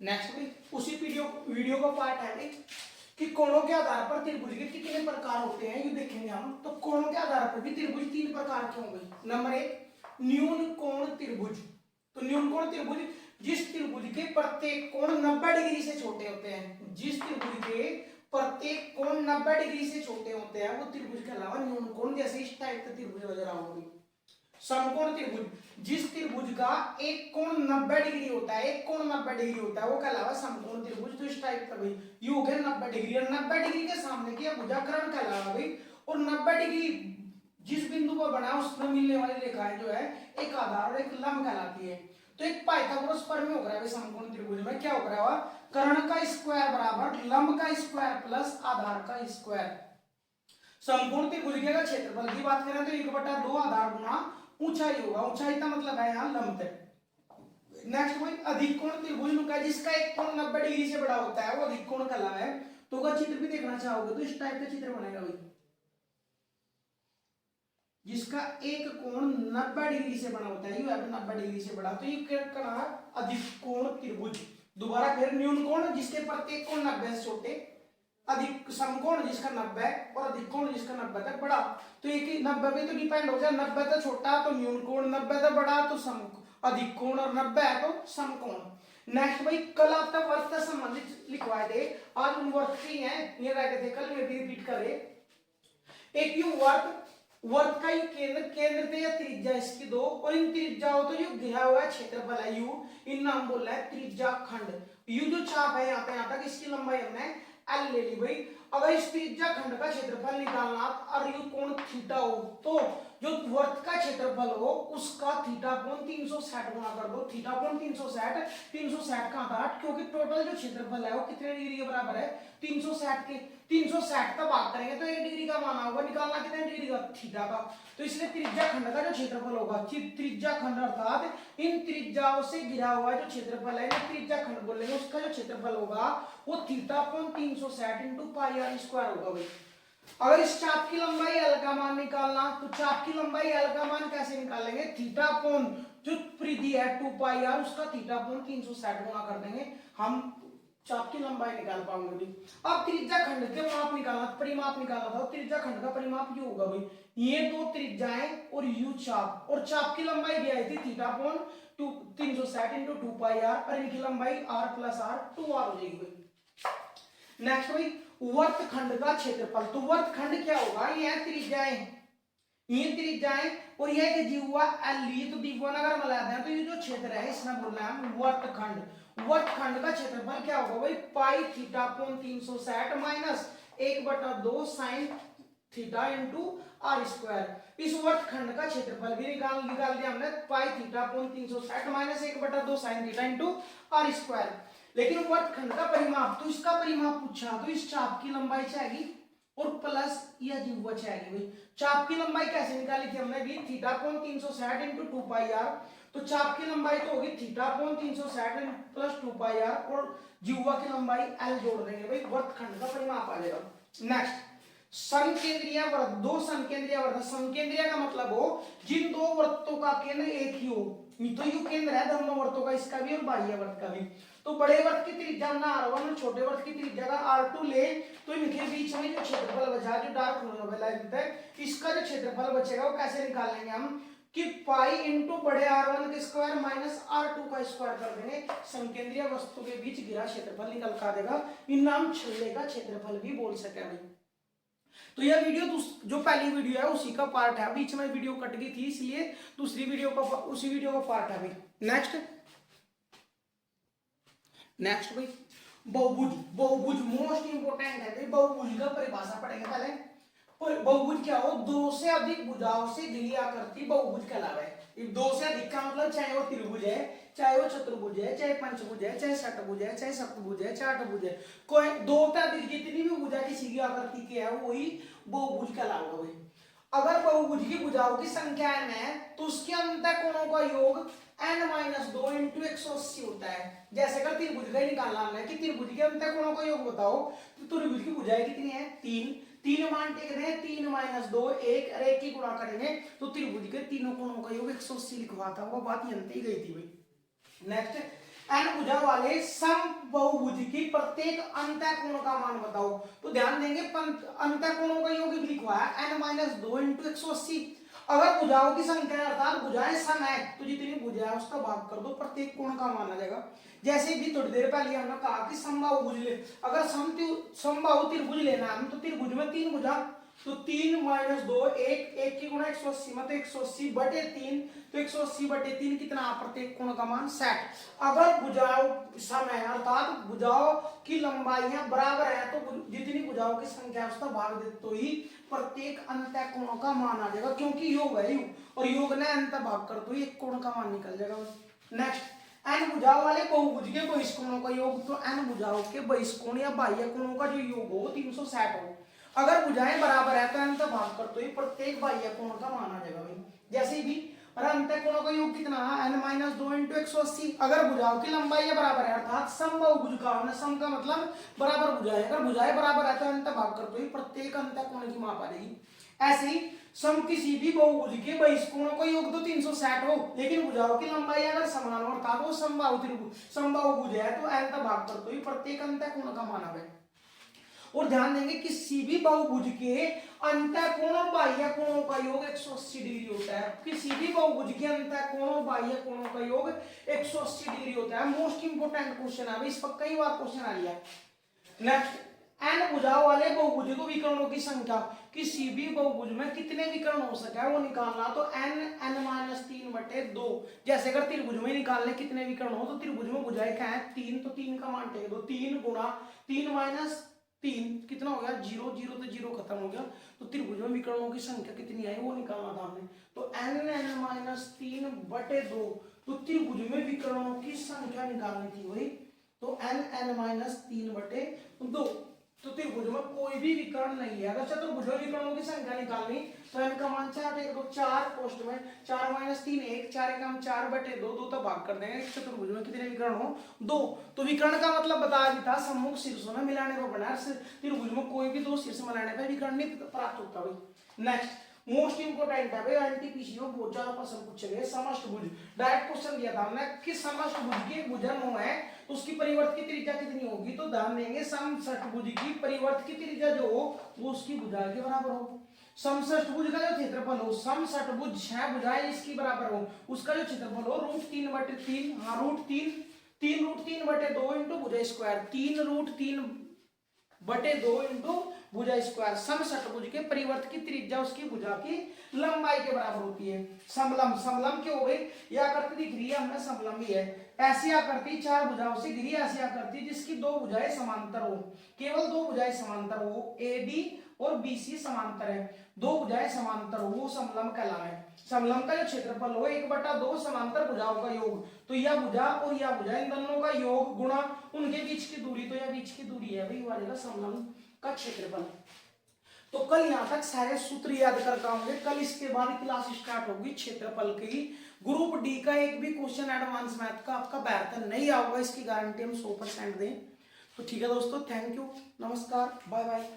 Next भाई उसी video का पार्ट है भाई कि कोणों के आधार पर त्रिभुज के कितने प्रकार होते हैं ये देखेंगे हम। तो कोणों के आधार पर भी त्रिभुज तीन प्रकार के होंगे। नंबर एक न्यून कोण त्रिभुज। तो न्यून कोण त्रिभुज जिस त्रिभुज के प्रत्येक कोण 90 डिग्री से छोटे होते हैं। जिस त्रिभुज के प्रत्येक कोण 90 डिग्री से छोटे होते हैं वो त्रिभुज के अलावा न्यून कोण, जैसे इस टाइप का त्रिभुज वगैरह होंगे। समकोण त्रिभुज जिस त्रिभुज का एक कोण 90 डिग्री होता है, एक कोण 90 डिग्री होता है वो कहलावा समकोण त्रिभुज। तो इस टाइप का भाई ये हो गया 90 डिग्री, और 90 डिग्री के सामने की भुजाकर्ण कहलावा भाई। और 90 डिग्री जिस बिंदु पर बना उसमें मिलने वाली रेखाएं जो है एक आधार और एक लंब कहलाती है। तो एक पाइथागोरस प्रमेय हो रहा है समकोण त्रिभुज में। क्या हो रहा है? कर्ण का स्क्वायर बराबर लंब का स्क्वायर प्लस आधार का स्क्वायर। समकोण त्रिभुज के क्षेत्रफल की बात करें तो 1/2 आधार गुना ऊंचाई होगा। ऊंचाई का मतलब है यहाँ लंब तक। नेक्स्ट भाई अधिक कोण त्रिभुज का जिसका एक कोण 90 डिग्री से बड़ा होता है वो अधिक कोण कहलाता है। तो अगर चित्र भी देखना चाहोगे तो इस टाइप का चित्र बनेगा भाई, जिसका एक कोण 90 डिग्री से बड़ा होता है, 90 डिग्री से बड़ा, तो ये कहना अधिक कोण त्रिभुज। दोबारा फिर न्यून कोण जिसके प्रत्येक कोण 90 से छोटे, अधिक समकोण जिसका 90 और अधिक कोण जिसका 90 तक बड़ा। तो एक 90 पे तो डिपेंड हो जाए, 90 तो छोटा तो न्यून कोण, 90 तो बड़ा तो अधिक कोण, और 90 है तो समकोण। नेक्स्ट भाई कल आप तक वर्त से संबंधित लिखवाए थे, आज उन वर्त की हैं ये रह गए थे, कल में भी रिपीट कर रहे। एक यू वर्त का केंद्र थे या त्रिज्या इसकी दो, और इन त्रिज्याओं तो जो घिरा हुआ है क्षेत्रफल है यू, इन नाम बोल रहा है त्रिज्या खंड। यू जो चाप है यहाँ पे यहाँ तक इसकी लंबाई हमने एल ले ली भाई। अगर इस त्रिज्या खंड का क्षेत्रफल निकालना और यू कोण थीटा हो तो जो वर्त का क्षेत्रफल हो उसका थीटा कोण 360 गुना कर दो। थीटा कोण 360 का आधा 8, क्योंकि टोटल जो क्षेत्रफल है वो कितने डिग्री के बराबर है? 360 के। 360 का भाग करेंगे तो 1 डिग्री का मान होगा, निकालना कितने डिग्री का? थीटा का। तो इसलिए त्रिज्या खंड का जो क्षेत्रफल होगा, त्रिज्या खंड अर्थात इन त्रिज्याओं से घिरा हुआ जो क्षेत्रफल है त्रिज्या खंड बोलेंगे, उसका जो क्षेत्रफल होगा वो थीटा कोण 360 इंटू पाई आर स्क्वायर होगा भाई। अगर इस चाप की लंबाई एल का मान निकालना तो चाप की लंबाई एल का मान कैसे निकालेंगे? थीटा कोण जो परिधि है 2 पाई आर उसका थीटा कोण 360 गुना कर देंगे, हम चाप की लंबाई निकाल पाएंगे भाई। अब त्रिज्या खंड के माप निकालना, परिमाप निकालना था, त्रिज्या खंड का परिमाप यू होगा भाई, ये दो त्रिज्याएं और यू चाप, और चाप की लंबाई दी आई थी थीटा कोण 360 इंटू 2 पाई आर, और इनकी लंबाई आर प्लस आर 2r हो जाएगी भाई। नेक्स्ट भाई वर्तखंड का क्षेत्रफल। तो वर्तखंड क्या होगा? ये है त्रिज्याएं, ये त्रिज्याएं और ये कि जीवा एल, ये तो दिव्यनगर मिला दें तो ये जो क्षेत्र है इसमें बोलना है वर्तखंड। वर्तखंड का क्षेत्रफल क्या होगा भाई? पाई थीटा कोण 360 minus 1/2 sine theta into are square. इस वर्तखंड का क्षेत्रफल भी निकाल दिया हमने, पाई थीटा कोण 360 minus 1/2 sine theta into are square. लेकिन वर्तखंड का परिमाप, तो इसका परिमाप पूछा तो इस चाप की लंबाई चाहिए और प्लस यह जिह्वा चाहिए भाई। चाप की लंबाई कैसे निकाली थी हमने भी? थीटा कोण 360 इंटू 2 पाई आर। तो चाप की लंबाई तो होगी थीटा कोण 360 प्लस 2 पाई आर, और जिह्वा की लंबाई एल जोड़ देंगे भाई, वर्तखंड का परिमाप आ जाएगा। नेक्स्ट समकेंद्रीय वृत्त, दो समकेंद्रीय वृत्त। समकेंद्रीय का मतलब हो जिन दो वृत्तों का केंद्र एक ही हो, तो यू केंद्र है दोनों वृत्तों का, इसका भी और बाह्य वृत्त का भी। तो बड़े वृत्त की त्रिज्या हमने r1 और छोटे वृत्त की त्रिज्या का r2 ले, तो इनके बीच में जो क्षेत्रफल बचा जो डार्क होने वाला है इसका जो क्षेत्रफल बचेगा वो कैसे निकालेंगे हम? कि पाई इंटू बड़े R1 का स्क्वायर माइनस R2 का स्क्वायर कर देंगे, समकेंद्रीय वस्तु के बीच घिरा क्षेत्रफल निकल कर देगा। इन नाम छल्ले का क्षेत्रफल भी बोल सके भाई। तो यह वीडियो जो पहली वीडियो है उसी का पार्ट है, बीच में वीडियो कट गई थी इसलिए दूसरी वीडियो का उसी वीडियो का पार्ट है भाई। नेक्स्ट भाई बहुभुज। बहुभुज मोस्ट इंपोर्टेंट है भाई, बहुभुज का परिभाषा पढ़ेंगे पहले। बहुभुज क्या हो? दो से अधिक भुजाओं से घिरी आकृति बहुभुज कहलावा है। दो से अधिक का मतलब चाहे वो त्रिभुज है, चाहे वो चतुर्भुज है, चाहे पंचभुज है, चाहे षटभुज है, चाहे सप्तभुज है, चाहे अष्टभुज है, कोई दो से अधिक जितनी भी भुजा किसी की आकृति की है वही बहुभुज कहलावा भाई। अगर बहुभुज की भुजाओं की संख्या n है तो उसके अंतर कोणों का योग n-2 इंटू 180 होता है। जैसे अगर त्रिभुज का ही निकालना है कि त्रिभुज के अंतर कोणों का योग बताओ, तो त्रिभुज की भुजाएं कितनी है? 3 मान टेक रहे हैं, 3-2 1 और 1 की गुणा करेंगे तो त्रिभुज के तीनों कोणों का योग 180 लिखवाता, वो बात यंत्र ही गई थी भाई। नेक्स्ट एन भुजा वाले समबाहुभुज की प्रत्येक अंतःकोण का मान बताओ। तो ध्यान देंगे अंतःकोणों का योग लिखवा है n-2 इंटू 180। अगर भुजाओं की संख्या अर्थात भुजाएं सम है तो जितनी भुजा है उसका भाग कर दो, प्रत्येक कोण का मान आ जाएगा। जैसे भी थोड़ी देर पहले हमने कहा कि समबाहुभुज ले, अगर समबाहु त्रिभुज लेना है तो त्रिभुज में 3 भुजा, तो 3 - 2 1 1 की गुणा 180 मतलब 180 बटे 3, तो 180 बटे 3 कितना, प्रत्येक कोण का मान 60। अगर भुजाओं सम है अर्थात भुजाओं की लंबाइयां बराबर है तो जितनी भुजाओं की संख्या उसका भाग दे तो ही प्रत्येक अंतःकोणों का मान आ जाएगा, क्योंकि योग है योग और योग ने अंत भाग कर तो एक कोण का मान निकल जाएगा। नेक्स्ट, n भुजाओं वाले बहुभुज के बहिष्कोणों का योग, तो n भुजाओं के बहिष्कोण या बाह्य कोणों का जो योग हो 360 हो। अगर भुजाएं बराबर है तो अंत भाग कर तो ही प्रत्येक बाह्य कोण का मान आ जाएगा भाई। जैसे भी अंतःकोणों का योग कितना है n-2 इंटू 180। अगर भुजाओं की लंबाई बराबर है अर्थात समबाहुभुज का हमने सम का मतलब बराबर भुजाएं, अगर भुजाएं बराबर है तो अंत भाग कर तो ही प्रत्येक अंतःकोण की माप आ जाएगी। ऐसे ही सम किसी भी बहुभुज के बहिष्कोणों का योग तो 360 हो, लेकिन भुजाओं की लंबाई अगर समान हो अर्थात वो समबाहुभुज है तो अंत भाग कर तो ही प्रत्येक अंतःकोण का मान आवे। और ध्यान देंगे किसी भी बहुभुज के अंतःकोण और बाह्य कोणों का योग 180 डिग्री होता है। किसी भी बहुभुज के अंतःकोण और बाह्य कोणों का योग 180 डिग्री होता है। मोस्ट इंपोर्टेंट क्वेश्चन है, इस पर कई बार क्वेश्चन आ लिया। नेक्स्ट, n भुजाओं वाले बहुभुज को विकर्णों की संख्या, किसी भी बहुभुज में कितने विकर्ण हो सके वो निकालना, तो n-3 बटे 2। जैसे अगर त्रिभुज में निकालने कितने विकर्ण हो तो त्रिभुज में भुजाएं क्या है 3, तो 3 का मान टेक दो, 3 गुणा 3 - 3 कितना हो गया 0, 0 तो 0 खत्म हो गया। तो त्रिभुज में विकर्णों की संख्या कितनी आई वो निकालना था हमने, तो n-3 बटे 2, तो त्रिभुज में विकर्णों की संख्या निकालनी थी वही, तो n-3 बटे 2। तो त्रिभुज में कोई भी विकर्ण नहीं है। अगर चतुर्भुज में विकर्णों की संख्या निकालनी तो n का मान 4 टेक दो, 4 पोस्ट में 4 - 3 1, 4 का हम 4 बटे 2, 2 तो भाग कर देंगे। चतुर्भुज में कितने विकर्ण हो 2, तो विकर्ण का मतलब बताया भी था सम्मुख शीर्षों में मिलाने को बना। त्रिभुज में कोई भी 2 शीर्ष मिलाने पर विकर्ण नहीं प्राप्त होता भाई। नेक्स्ट, मोस्ट इंपोर्टेंट है भाई, एनटीपीसी में बहुत ज्यादा प्रश्न पूछे गए समष्टभुज। डायरेक्ट क्वेश्चन दिया था हमने कि समष्टभुज की भुजा 9 है तो उसकी परिवर्त की त्रिज्या कितनी होगी, तो ध्यान देंगे समषष्टभुज की परिवर्त की त्रिज्या जो हो वो उसकी भुजा के बराबर हो। समषष्टभुज का जो क्षेत्रफल हो, समषष्टभुज 6 भुजाएं इसकी बराबर हो, उसका जो क्षेत्रफल हो √3 बटे 3, हाँ √3 बटे 2 इंटू भुजा स्क्वायर, 3 बटे 2 इंटू भुजा स्क्वायर। समषष्टभुज के परिवर्त की त्रिज्या उसकी भुजा की लंबाई के बराबर होती है। समलंब क्या हो गई, यह आकृति दिख रही है हमें समलंब ही है। ऐसी आकृति 4 भुजाओं से घिरी ऐसी आकृति जिसकी 2 भुजाएं समांतर हो, केवल 2 भुजाएं समांतर हो, AB और BC समांतर है, 2 भुजाएं समांतर हो वो समलंब कहलाए। समलंब का जो क्षेत्रफल हो 1/2 समांतर भुजाओं का योग, तो यह भुजा और यह भुजा इन दोनों का योग गुणा उनके बीच की दूरी, तो यह बीच की दूरी है भाई वाले का समलंब का क्षेत्रफल। तो कल यहां तक सारे सूत्र याद कर पाओगे। कल इसके बाद क्लास स्टार्ट होगी क्षेत्रफल की। ग्रुप डी का एक भी क्वेश्चन एडवांस मैथ का आपका बेहतर नहीं आऊगा, इसकी गारंटी हम 100% दें। तो ठीक है दोस्तों, थैंक यू, नमस्कार, बाय बाय।